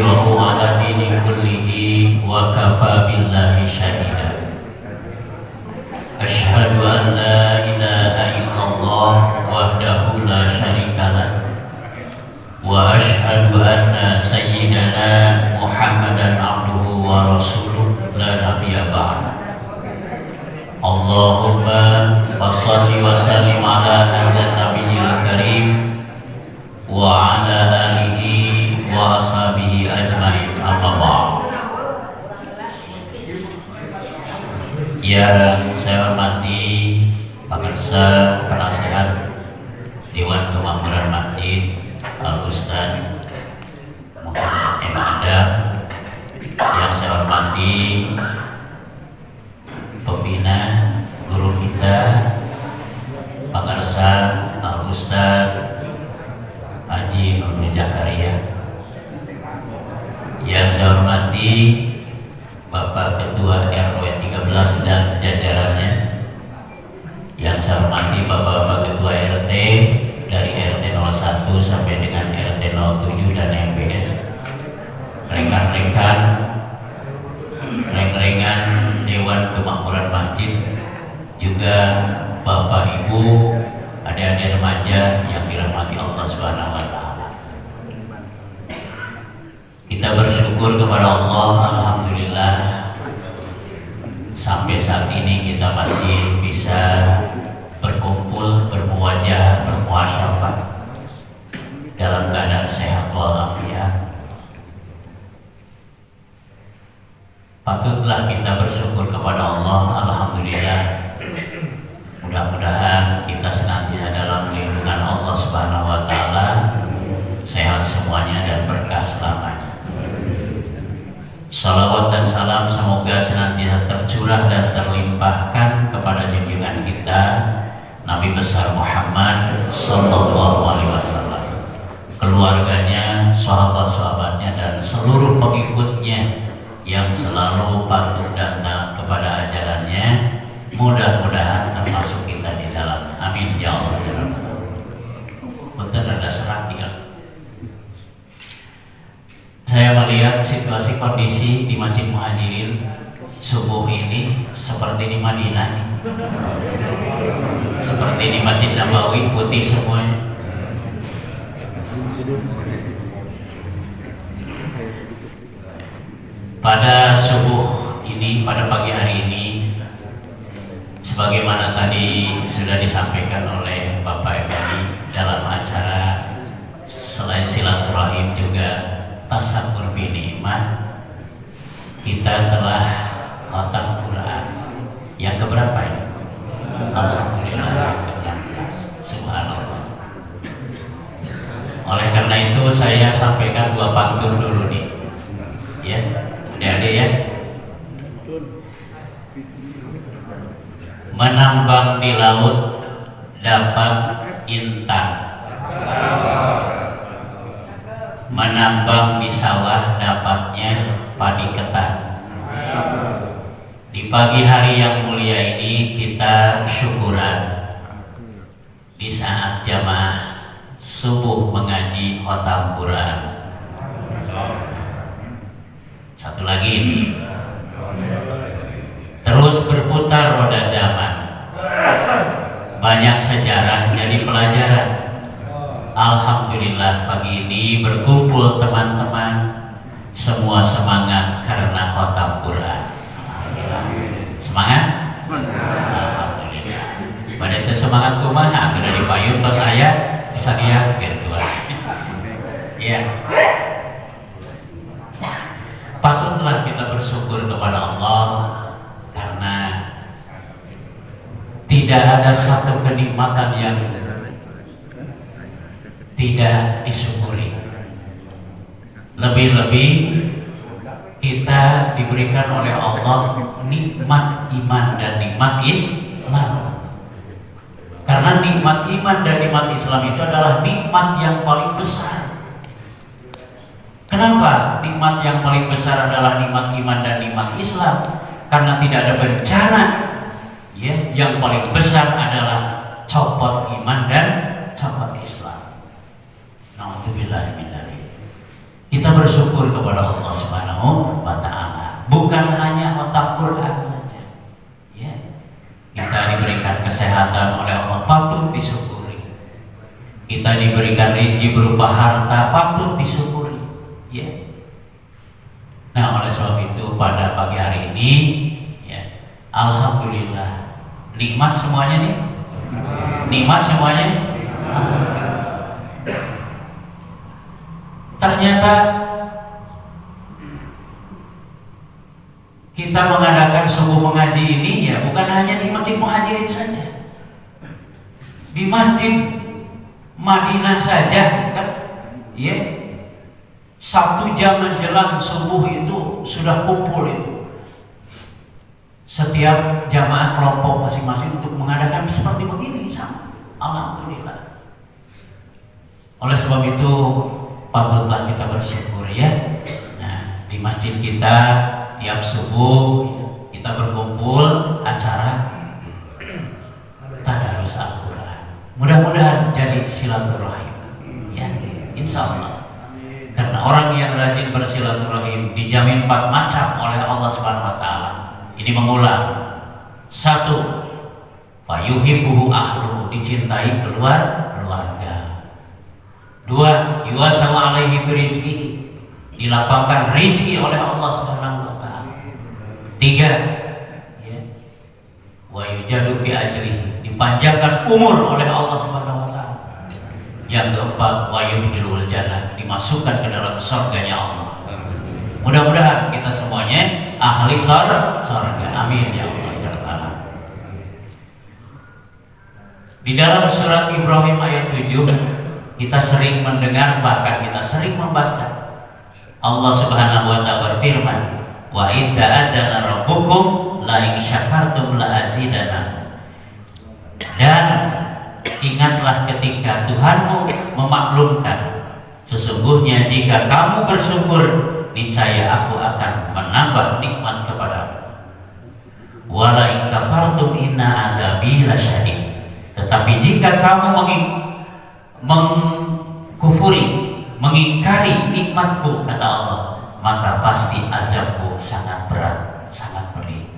liyudhhirahu 'ala dini kullihi wa kafa billahi syahida. Asyhadu an la ilaha illallah wahdahu la syarikalah wa asyhadu anna sayyidana Muhammadan abduhu wa rasuluh la nabiyya ba'da. Allahumma shalli wa sallim ala hadzal nabiyil karim wa ala alihi wa ashabihi ajmain, amma ba'd. Yang saya hormati pemirsa, penasehat Dewan Kemakmuran Masjid Al-Ustaz Muhammad M. Adam, yang saya hormati pembina guru kita pemirsa Al-Ustaz Haji Nurul Zakaria, yang saya hormati Bapak Ketua RW 13 dan jajarannya, yang saya hormati Bapak-Bapak Ketua RT dari RT 01 sampai dengan RT 07 dan MPS, rekan-rekan Dewan Kemakmuran Masjid, juga Bapak Ibu, adik-adik remaja yang dirahmati Allah Subhanahu wa taala. Kita bersyukur kepada Allah, alhamdulillah sampai saat ini kita masih bisa berkumpul, bermuwajah, bermuasyafat dalam keadaan sehat walafiat. Patutlah kita bersyukur kepada Allah, alhamdulillah. Mudah-mudahan kita senantiasa dalam lindungan Allah Subhanahu wa taala, sehat semuanya dan berkah selamanya. Salawat dan salam semoga senantiasa tercurah dan terlimpahkan kepada junjungan kita Nabi besar Muhammad sallallahu alaihi wasallam, keluarganya, sahabat-sahabatnya dan seluruh pengikutnya yang selalu patuh dan taat kepada ajarannya. Mudah-mudahan termasuk kita di dalam. Amin ya Allah ya Rabbal. Betul, ada serat tinggal. Saya melihat situasi kondisi di Masjid Muhajirin subuh ini seperti di Madinah, seperti di Masjid Nabawi, putih semuanya. Pada subuh ini, pada pagi hari ini, sebagaimana tadi sudah disampaikan oleh Bapak Ibu dalam acara, selain silaturahim juga tasakur bi nikmah, kita telah khatam Quran yang keberapa ini? Alhamdulillah, subhanallah. Oleh karena itu saya sampaikan dua pantun dulu nih, ya, adik-adik ya. Menambang di laut dapat intan, menambang di sawah dapatnya padi ketan. Di pagi hari yang mulia ini kita syukuran di saat jamaah subuh mengaji khatam Quran. Satu lagi ini, terus berputar roda zaman, banyak sejarah jadi pelajaran. Alhamdulillah pagi ini berkumpul teman-teman, semua semangat karena khatam Quran. Semangat? Alhamdulillah. Pada itu semangat kumaha, sudah dipayung tos saya bisa lihat gitu. Ya. Patutlah kita bersyukur kepada Allah karena tidak ada satu kenikmatan yang tidak disyukuri. Lebih-lebih kita diberikan oleh Allah nikmat iman dan nikmat Islam. Karena nikmat iman dan nikmat Islam itu adalah nikmat yang paling besar. Kenapa nikmat yang paling besar adalah nikmat iman dan nikmat Islam? Karena tidak ada bencana, ya, yang paling besar adalah copot iman dan copot Islam. Nauzubillah min dzalik. Kita bersyukur kepada Allah Subhanahu wa Ta'ala. Bukan hanya otak Quran saja. Ya. Kita diberikan kesehatan oleh Allah, patut disyukuri. Kita diberikan rezeki berupa harta, patut disyukuri. Ya. Nah, oleh sebab itu pada pagi hari ini, ya, alhamdulillah, nikmat semuanya nih. Nikmat semuanya. Ternyata kita mengadakan subuh mengaji ini ya bukan hanya di Masjid Muhajirin saja. Di Masjid Madinah saja kan, ya, 1 jam menjelang subuh itu sudah kumpul itu. Setiap jamaah kelompok masing-masing untuk mengadakan seperti begini sama. Alhamdulillah. Oleh sebab itu patutlah kita bersyukur ya. Nah, di masjid kita tiap subuh kita berkumpul acara tadarus Al-Quran. Mudah-mudahan jadi silaturahim ya, insya Allah. Karena orang yang rajin bersilaturahim dijamin 4 macam oleh Allah Subhanahu wa Ta'ala. Ini mengulang. 1, fayuhibbuhu ahluhu, dicintai keluarga. 2, yuwasaw alaihi birizqihi, dilapangkan rezeki oleh Allah Subhanahu wa Ta'ala. 3, ya, wa yujadu fi ajrihi, dipanjangkan umur oleh Allah Subhanahu wa Ta'ala. Yang keempat, wa yudkhilul jannah, dimasukkan ke dalam surganya Allah. Mudah-mudahan kita semuanya ahli surga. Amin ya Allah ya Rabbal. Di dalam surat Ibrahim ayat 7 kita sering mendengar, bahkan kita sering membaca Allah Subhanahu wa Ta'ala berfirman, wa idza adana rabbukum la in syakartum la azidannakum. Dan ingatlah ketika Tuhanmu memaklumkan, sesungguhnya jika kamu bersyukur niscaya aku akan menambah nikmat kepadamu. Wala in kafartum inna adzabi lasyadid. Tetapi jika kamu mengkufuri, mengingkari nikmatku, kata Allah, maka pasti azabku sangat berat, sangat pedih.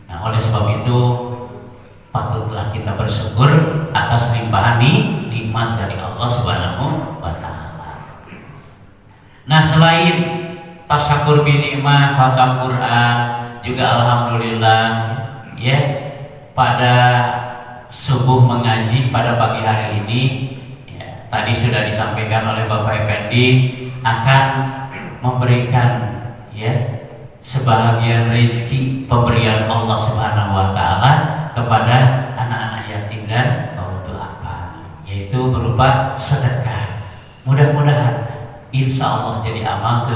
Nah, oleh sebab itu patutlah kita bersyukur atas limpahan nikmat dari Allah Subhanahu wa Ta'ala. Nah, selain tasyakur bi nikmah, khatam Quran, juga alhamdulillah ya, pada subuh mengaji pada pagi hari ini ya, tadi sudah disampaikan oleh Bapak Effendi akan memberikan ya sebahagian rezeki pemberian Allah Subhanahu wa Ta'ala kepada anak-anak yatim dan kaum duafa, yaitu berupa sedekah. Mudah-mudahan insya Allah jadi amal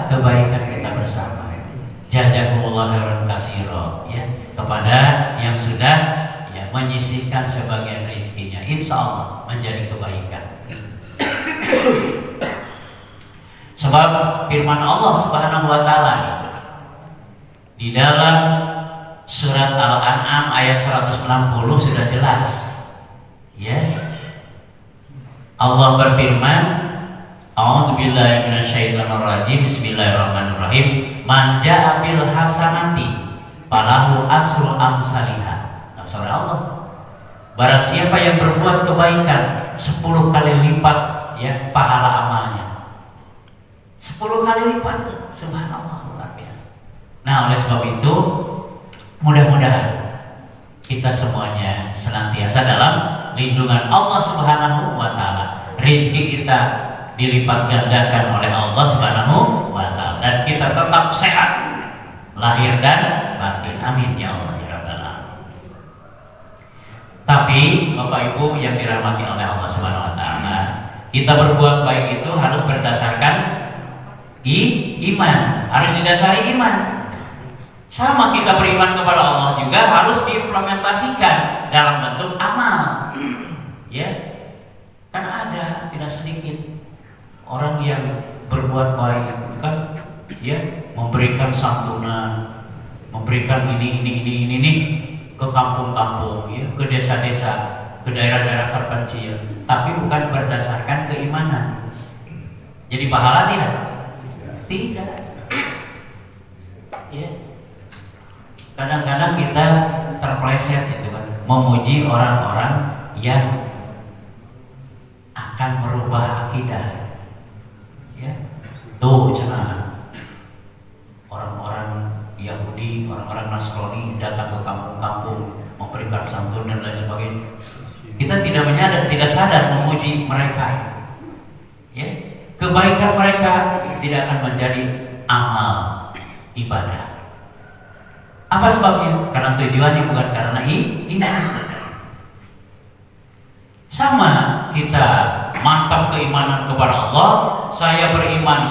kebaikan kita bersama. Jazakumullah khairan katsira ya kepada yang sudah ya menyisihkan sebagian rezekinya, insya Allah menjadi kebaikan. Sebab firman Allah Subhanahu wa Ta'ala di dalam surat Al-An'am ayat 160 sudah jelas ya. Allah berfirman, a'udzubillahi minasyaitonirrajim, bismillahirrahmanirrahim, man ja'a bil hasanati falahu asru amsalihha. Surah Allah, barang siapa yang berbuat kebaikan 10 kali lipat ya pahala amalnya, 10 kali lipat. Subhanallah, luar biasa. Nah, oleh sebab itu mudah-mudahan kita semuanya senantiasa dalam lindungan Allah Subhanahu wa Ta'ala. Rezeki kita dilipat gandakan oleh Allah Subhanahu wa Ta'ala, dan kita tetap sehat lahir dan batin. Amin ya Allah ya Rabbal alamin. Tapi Bapak Ibu yang dirahmati oleh Allah Subhanahu wa Ta'ala, kita berbuat baik itu harus berdasarkan iman, harus didasari iman. Sama kita beriman kepada Allah juga harus diimplementasikan dalam bentuk amal. Ya, kan ada tidak sedikit orang yang berbuat baik itu kan, ya, memberikan santunan, memberikan ini ke kampung-kampung, ya, ke desa-desa, ke daerah-daerah terpencil, tapi bukan berdasarkan keimanan. Jadi pahala tidak? Tidak. Ya. Kadang-kadang kita terpleset gitu kan, memuji orang-orang yang akan merubah akidah. Ya. Tuh cenah orang-orang Yahudi, orang-orang Nasrani datang ke kampung-kampung memberikan santun dan lain sebagainya. Kita tidak sadar memuji mereka. Ya. Kebaikan mereka tidak akan menjadi amal ibadah. Apa sebabnya? Karena tujuannya bukan karena iman. Sama kita mantap keimanan kepada Allah, saya beriman,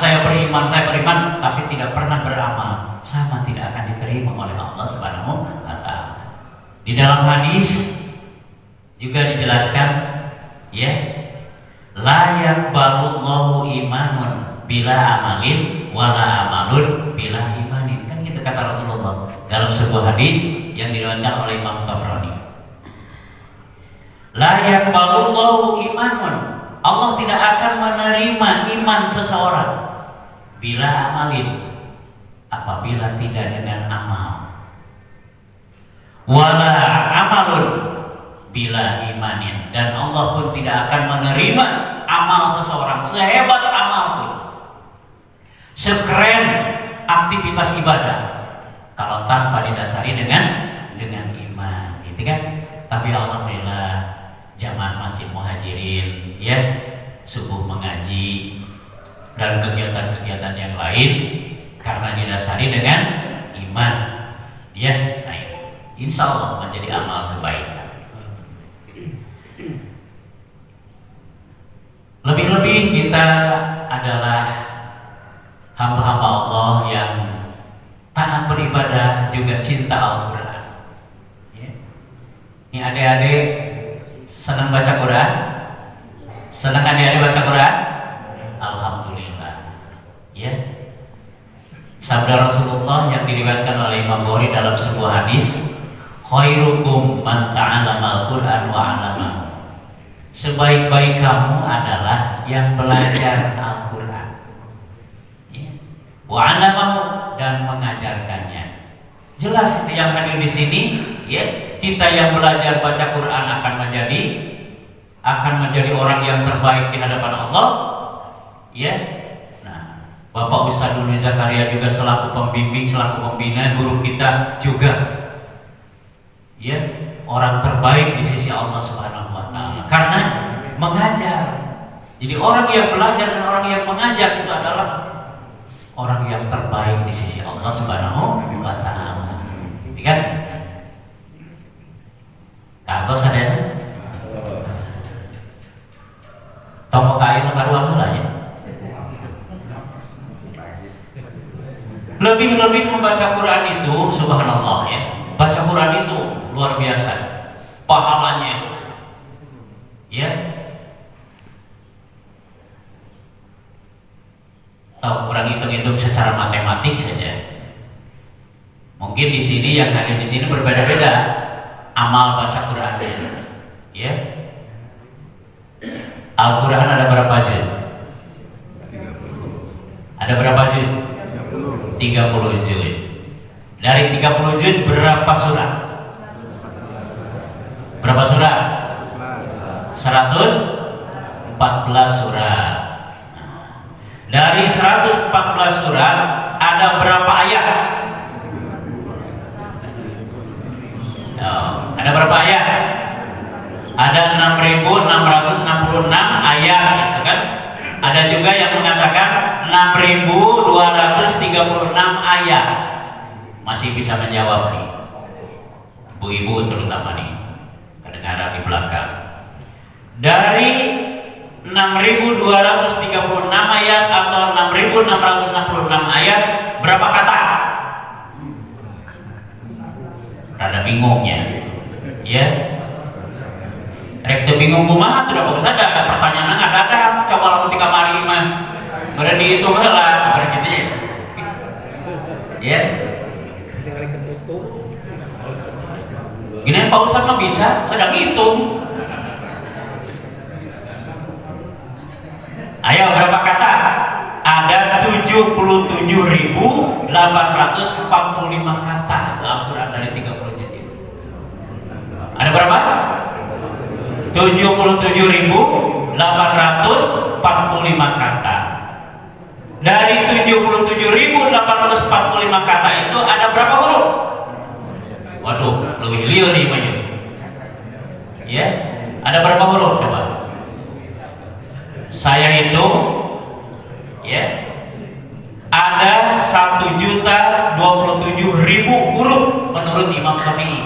tapi tidak pernah beramal, sama tidak akan diterima oleh Allah Subhanahu wa Ta'ala. Di dalam hadis juga dijelaskan, ya, la yaqbalullahu imanun bila amalin wala amalun bila imanin. Kan gitu kata Rasulullah dalam sebuah hadis yang diriwayatkan oleh Imam Tabrani. La yaqbalullahu imanun, Allah tidak akan menerima iman seseorang bila amalin, apabila tidak dengan amal, wala amalun bila imanin, dan Allah pun tidak akan menerima amal seseorang sehebat amal pun, sekeren aktivitas ibadah, kalau tanpa didasari dengan iman, gitu kan? Tapi alhamdulillah jamaah Masjid Muhajirin, ya, subuh mengaji dan kegiatan-kegiatan yang lain karena didasari dengan iman, ya, nah, insya Allah menjadi amal kebaikan. Lebih-lebih kita adalah hamba-hamba Allah yang taat beribadah, juga cinta Al-Quran. Ya. Ini adik-adik senang baca Quran? Senang adik-adik baca Quran? Alhamdulillah. Ya. Sabda Rasulullah yang diriwayatkan oleh Imam Bukhari dalam sebuah hadis, khairukum man ta'allama al-Quran wa 'allamahu. Sebaik-baik kamu adalah yang belajar Al-Quran, ya, wa 'allamahu, dan mengajarkannya. Jelas itu yang hadir di sini, ya, kita yang belajar baca Quran akan menjadi orang yang terbaik di hadapan Allah, ya. Nah, Bapak Ustadz Duni Zakaria juga selaku pembimbing, selaku pembina, guru kita juga, ya, orang terbaik di sisi Allah Subhanahu wa Ta'ala karena mengajar. Jadi orang yang belajar dan orang yang mengajar itu adalah orang yang terbaik di sisi Allah Subhanahu wa Ta'ala. Kan? Kalau sadar tomo kain karuan lah, ya. Lebih-lebih membaca Quran itu, subhanallah, ya. Baca Quran itu luar biasa pahalanya, ya. Tahu kurang hitung-hitung secara matematik saja. Mungkin di sini yang ada di sini berbeda-beda amal baca Qurannya, ya. Al-Quran ada berapa juz? Ada berapa juz? 30 juz. Dari 30 juz berapa surah? Berapa surah? 114 surah. Dari 114 surah ada berapa ayat? Ada berapa ayat? Ada 6.666 ayat, gitu kan? Ada juga yang mengatakan 6.236 ayat. Masih bisa menjawab nih, ibu-ibu terutama nih, kedengaran di belakang. Dari 6.236 ayat atau 6.666 ayat, berapa kata? Rada bingungnya, ya. Rek teu bingung kumaha teu bagus ada pertanyaan ada coba lamun ti kamari mah beureun dihitung heula beureun kitu ya. Gini Pak Ustaz mah bisa udah ngitung. Ayo berapa kata? 77.845 kata Al-Quran dari 30 juz itu. Ada berapa? 77.845 kata. Dari 77.845 kata itu ada berapa huruf? Waduh, lebih liur nih Bayu. Ya, ada berapa huruf coba? Saya hitung, ya, ada 1.027.000 huruf menurut Imam Syafi'i.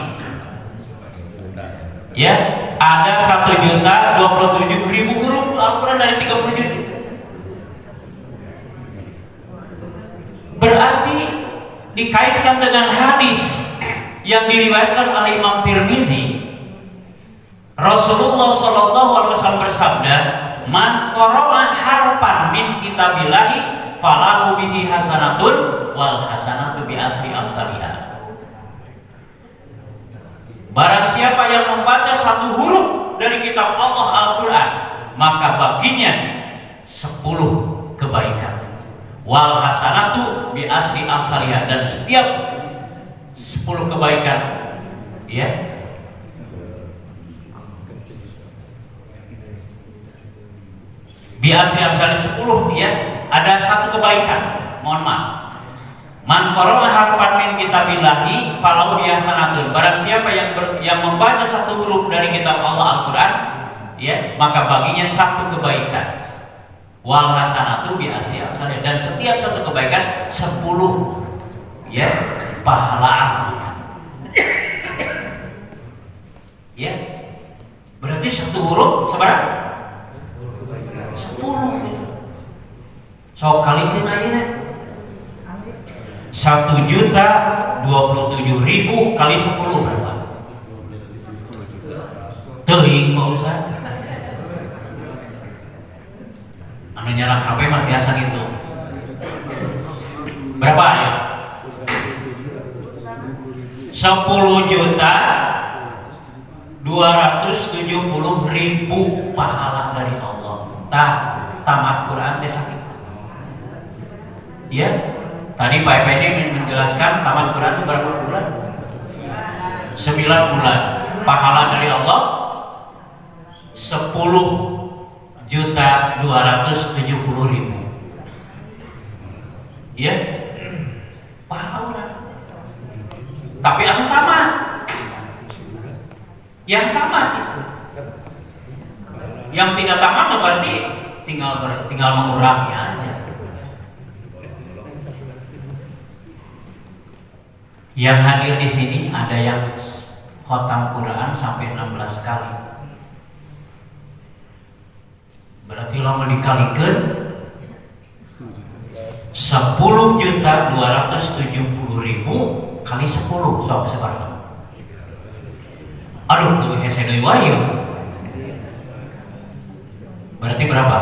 Ya, ada 1.027.000 huruf Al-Quran dari 30 juz. Berarti dikaitkan dengan hadis yang diriwayatkan oleh Imam Tirmizi. Rasulullah Shallallahu Alaihi Wasallam bersabda, "Man qara'a harfan min kitabillahi falahu bihi hasanatun wal hasanatu bi asri amsalihha." Barang siapa yang membaca satu huruf dari kitab Allah Al-Quran, maka baginya 10 kebaikan. Wal hasanatu bi asri amsalihha, dan setiap 10 kebaikan, ya, bi asri amsalihha 10, ya, ada satu kebaikan. Mohon maaf. Man qara'a harfan min kitabillahi falahu bihi hasanatun. Barang siapa yang membaca satu huruf dari kitab Allah Al-Quran, ya, maka baginya satu kebaikan. Wal hasanatu bi asri amsalihha, dan setiap satu kebaikan 10, ya, pahala amal. Ya, berarti satu huruf seberapa? 10. So kalikeun ayeuna 1.027.000 kali 10 berapa? Teuing Pak Ustaz. Anu nyarang HP mah biasa gitu. Berapa ya? 10.270.000 pahala dari Allah. Tamat Quran teh sakit. Ya, tadi Pak Effendi menjelaskan tamat Quran itu berapa bulan? 9 bulan. Pahala dari Allah 10.270.000. Ya, pahala. Tapi aku tamat. Yang tamat itu. Yang tidak tamat berarti tinggal mengurangi aja. Yang hadir di sini ada yang khatam Quran sampai 16 kali. Berarti lama dikalikan 10.270.000 kali 10 sok seberapa? Aduh, tuh hese deui wae. Berarti berapa?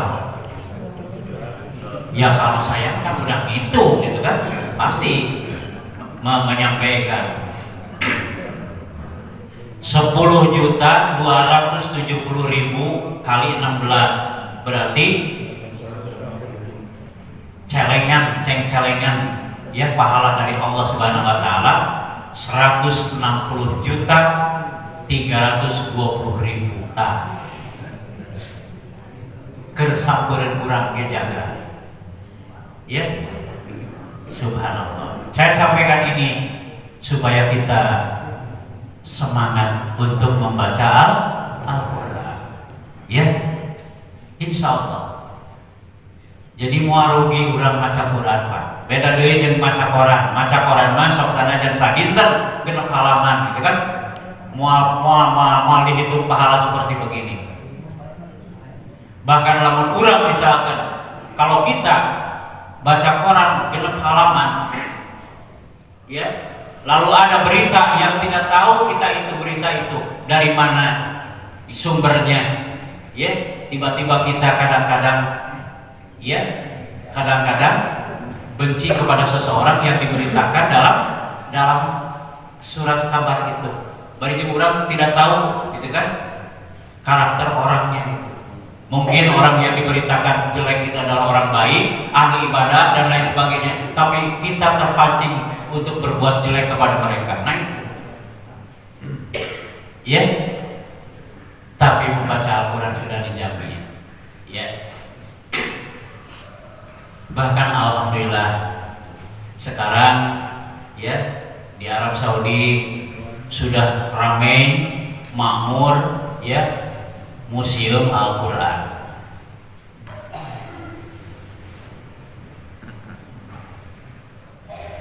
Ya kalau saya kan udah gitu kan, pasti menyampaikan 10.270.000 kali 16 berarti celengan ya, pahala dari Allah Subhanahu wa taala 160.320.000 tah. Keur sabeureuh urang ge jaga. Ya. Subhanallah. Saya sampaikan ini supaya kita semangat untuk membaca Al-Quran. Ya, insya Allah. Jadi mau rugi urang maca Quran Pak. Beda deui jeung maca koran. Maca koran mah sok sanajan sadinten genep halaman gitu kan. Moal dihitung pahala seperti begini. Bahkan lamun urang misalkan kalau kita baca koran genep halaman, ya, lalu ada berita yang tidak tahu kita itu berita itu dari mana sumbernya, ya, tiba-tiba kita kadang-kadang benci kepada seseorang yang diberitakan dalam surat kabar itu. Bari orang tidak tahu, gitu kan, karakter orangnya itu. Mungkin orang yang diberitakan jelek itu adalah orang baik, ahli ibadah dan lain sebagainya, tapi kita terpancing untuk berbuat jelek kepada mereka. Nah itu, ya. Tapi membaca Al-Quran sudah dijamin, ya. Bahkan alhamdulillah sekarang, ya, di Arab Saudi sudah ramai, makmur, ya, museum Al-Quran.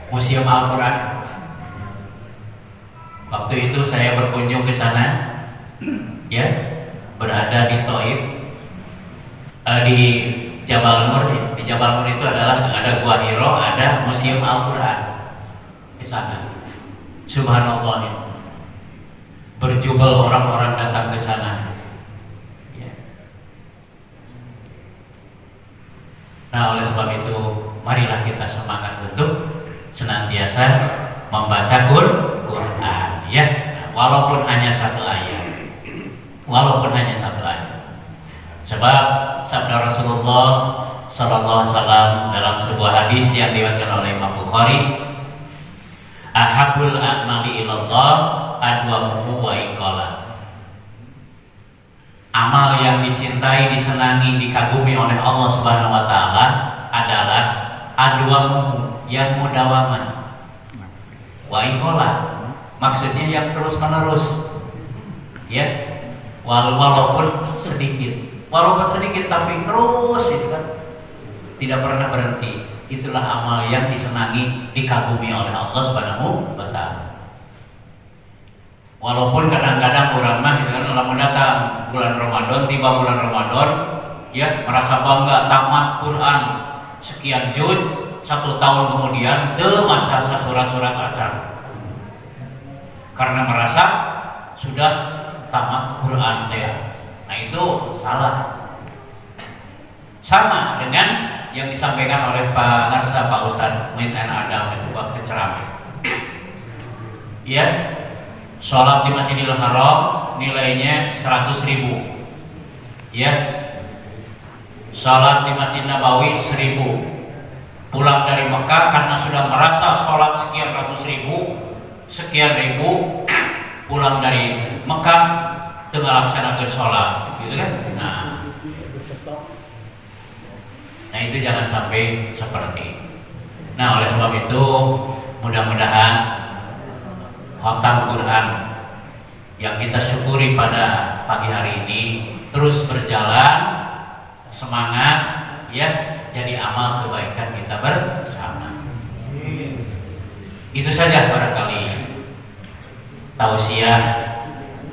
Museum Al-Quran. Waktu itu saya berkunjung ke sana, ya, berada di Taif, di Jabal Nur. Di Jabal Nur itu adalah ada Gua Hiro, ada Museum Al-Quran di sana. Subhanallah, ya. Berjubel orang-orang datang ke sana. Ya. Nah, oleh sebab itu, marilah kita semangat untuk senantiasa membaca Quran, ya, walaupun hanya satu ayat, sebab sabda Rasulullah Sallallahu Alaihi Wasallam dalam sebuah hadis yang diriwayatkan oleh Imam Bukhari, ahabul a'mali ilallah adwamuhu wa iqala. Amal yang dicintai, disenangi, dikagumi oleh Allah Subhanahu wa taala adalah adwamuhu, yang mudawaman, wa iqala, maksudnya yang terus menerus, ya, walaupun sedikit tapi terus, itu kan tidak pernah berhenti. Itulah amal yang disenangi, dikagumi oleh Allah Subhanahu wa taala. Walaupun kadang-kadang orang mah itu kan lamun datang bulan Ramadan, tiba bulan Ramadan, ya, merasa bangga tamat Quran sekian juz, 1 tahun kemudian maca surat-surat acan, karena merasa sudah tamat Quran teh. Nah itu salah. Sama dengan yang disampaikan oleh Pak Narsa, Pak Ustadz Muhyiddin Adam itu waktu ceramah. Ya, sholat di Masjidil Haram nilainya 100.000. Ya, sholat di Masjid Nabawi 1.000. Pulang dari Mekah karena sudah merasa sholat sekian ratus ribu, pulang dari Mekah dengan laksanakan sholat, gitu kan? Nah itu jangan sampai seperti itu. Nah oleh sebab itu mudah-mudahan khatam Quran yang kita syukuri pada pagi hari ini terus berjalan, semangat, ya, jadi amal kebaikan kita bersama. Itu saja barangkali tausiah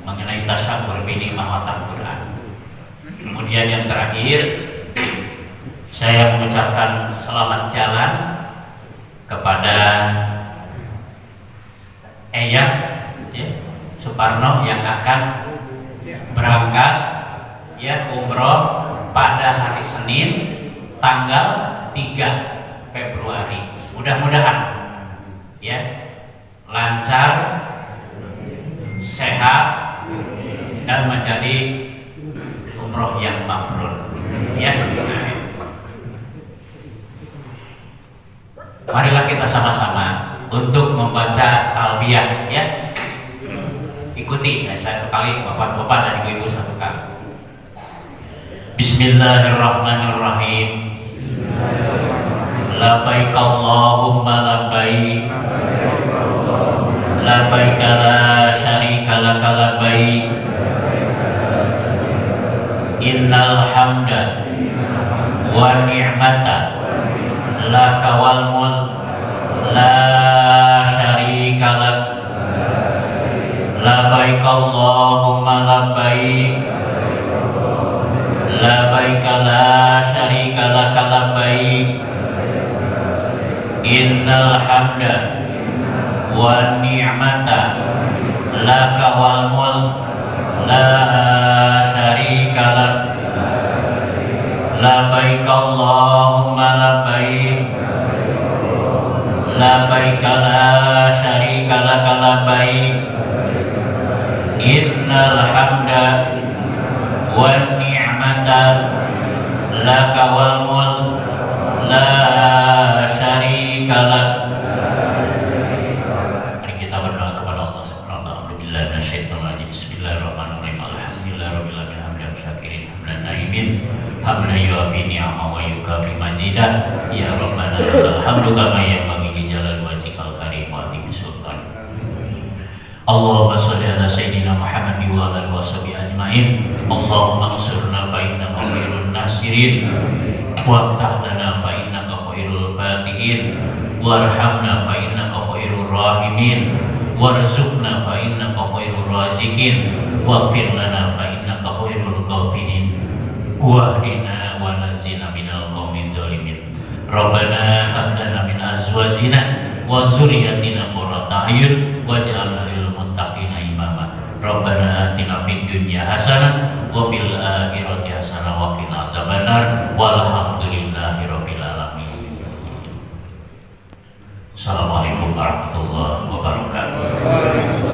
mengenai tasyakur binikmah khatam Quran. Kemudian yang terakhir, saya mengucapkan selamat jalan kepada Eyang, ya, Suparno yang akan berangkat, ya, umroh pada hari Senin tanggal 3 Februari. Mudah-mudahan, ya, lancar, sehat, dan menjadi umroh yang mabrur, ya. Marilah kita sama-sama untuk membaca talbiyah, ya. Ikuti saya satu kali, bapak-bapak dan ibu-ibu satu kali. Bismillahirrahmanirrahim. Labbaik Allahumma labbaik, labbaik la syarika laka labbaik, innal hamda wa ni'mata laka wal mulk la syarika lak. Labbaik Allahumma labbaik, labbaik la syarika laka labbaik, innal hamda wa ni'mata laka wal mulk la syarika lak. Labbaik Allahumma labbaik, labbaik la syarika laka labbaik, innal hamda wan ni'mata laka wal mulk la syarika lak. Mari kita berdoa kepada Allah Subhanahu wa taala. Billahi minasyaitonir rajim. Bismillahirrahmanirrahim. Alhamdulillahirabbil alamin hamdan syakirin hamdan naimin hamdan yu'afi ni'ama wa yukafi majidah. Ya Rabbana alhamdu kama yanbaghi li jalali wajhikal karim wa azimi sultan. Allahumma shalli ala sayyidina Muhammad wa ala alihi washabihi ajmain. Allahumma ansurna fa innaka khairun nasirin waftah lana fa innaka khairul fatihin warhamna fa innaka khairur rahimin warzuqna fa innaka khairur raziqin waghfir lana fa innaka khairul ghafirin wahdina wa nazzina minal qaumiz zalimin. Rabbana hab lana min azwajina wa dzurriyyatina qurrata a'yun waj'alna lil muttaqina imama. Rabbana atina fid dunya hasanah wa fil akhirati hasanah wa qina adzabannar walhamdulillahi rabbil alamin. Assalamualaikum warahmatullahi wabarakatuh.